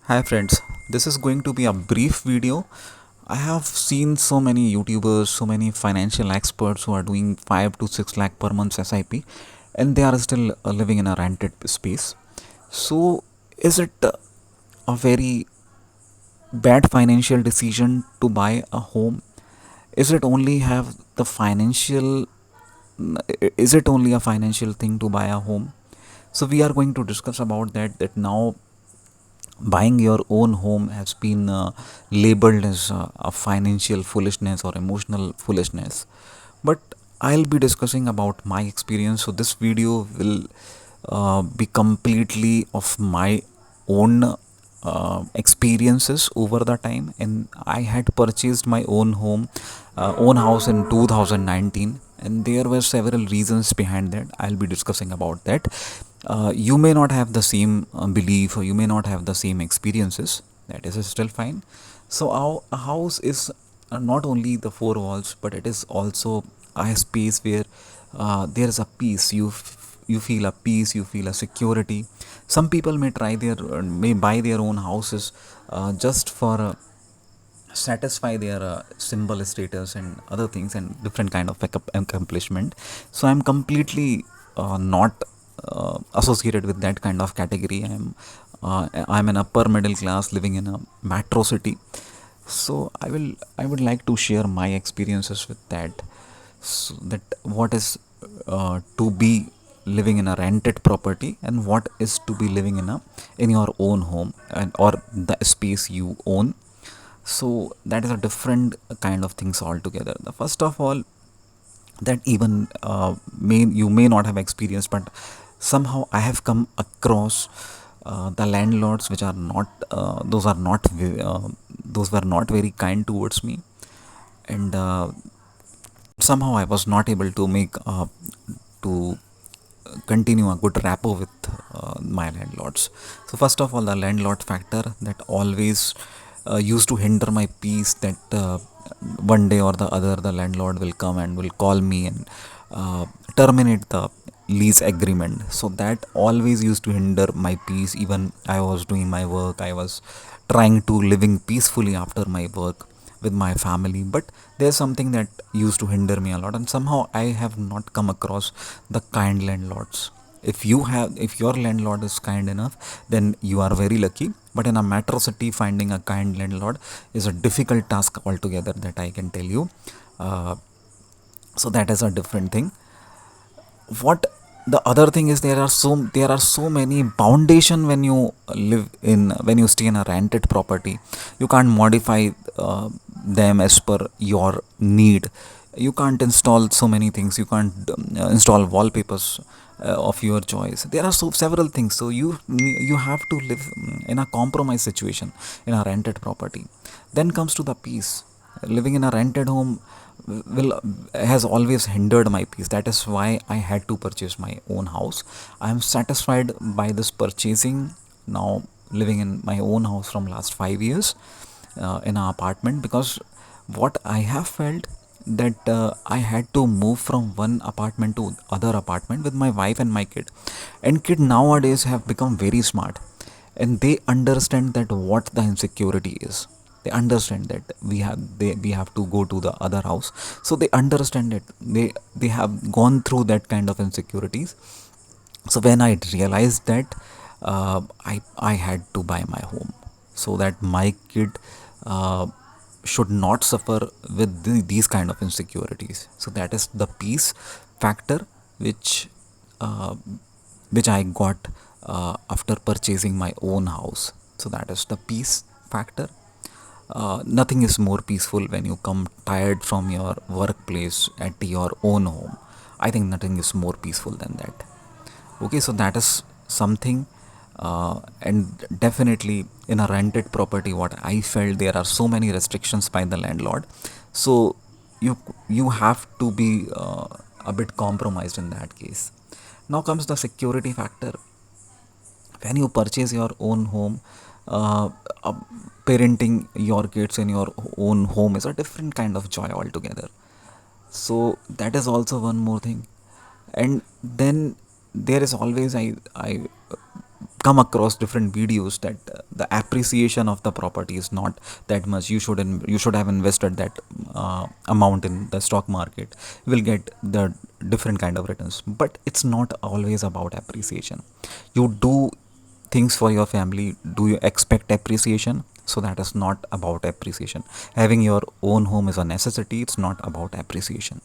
Hi friends, this is going to be a brief video. I have seen so many YouTubers, so many financial experts who are doing 5 to 6 lakh per month SIP and they are still living in a rented space. So, is it a very bad financial decision to buy a home? Is it only have the financial is it only a financial thing to buy a home? So we are going to discuss about that now buying your own home has been labeled as a financial foolishness or emotional foolishness, but I'll be discussing about my experience. So this video will be completely of my own experiences over the time, and I had purchased my own home, own house in 2019, and there were several reasons behind that. I'll be discussing about that. You may not have the same belief, or you may not have the same experiences. That is still fine. So a house is not only the four walls, but it is also a space where there is a peace. You feel a peace, you feel a security. Some people may buy their own houses just for satisfy their symbol status and other things and different kind of accomplishment. So I'm completely not associated with that kind of category. I'm an upper middle class living in a metro city. So I would like to share my experiences with that, so that what is to be living in a rented property and what is to be living in your own home, and or the space you own. So that is a different kind of things altogether. The first of all, that even you may not have experienced, but somehow I have come across the landlords which are not those were not very kind towards me, and somehow I was not able to make to continue a good rapport with my landlords. So first of all, the landlord factor that always used to hinder my peace, that one day or the other the landlord will come and will call me and terminate the lease agreement. So that always used to hinder my peace. Even I was doing my work, I was trying to living peacefully after my work with my family, but there's something that used to hinder me a lot, and somehow I have not come across the kind landlords. If your landlord is kind enough, then you are very lucky, but in a metro city finding a kind landlord is a difficult task altogether, that I can tell you. uh, so that is a different thing. What the other thing is, there are so many foundation when you when you stay in a rented property. You can't modify them as per your need. You can't install so many things. You can't install wallpapers of your choice. There are so several things, so you have to live in a compromise situation in a rented property. Then comes to the peace. Living in a rented home will has always hindered my peace. That is why I had to purchase my own house. I am satisfied by this purchasing. Now living in my own house from last 5 years in an apartment, because what I have felt, that I had to move from one apartment to other apartment with my wife and my kid. And kid nowadays have become very smart, and they understand that what the insecurity is. They understand that we have to go to the other house. So they understand it. They have gone through that kind of insecurities. So when I realized that, I had to buy my home, so that my kid uh, should not suffer with these kind of insecurities. So that is the peace factor which uh, which I got after purchasing my own house. So that is the peace factor. Nothing is more peaceful when you come tired from your workplace at your own home. I think nothing is more peaceful than that. Okay, so that is something. And definitely in a rented property, what I felt, there are so many restrictions by the landlord. So you you have to be a bit compromised in that case. Now comes the security factor. When you purchase your own home, uh, uh, parenting your kids in your own home is a different kind of joy altogether. So that is also one more thing. And then there is always I come across different videos that the appreciation of the property is not that much. You should have invested that amount in the stock market, you will get the different kind of returns. But it's not always about appreciation. You do things for your family, do you expect appreciation? So that is not about appreciation. Having your own home is a necessity, it's not about appreciation.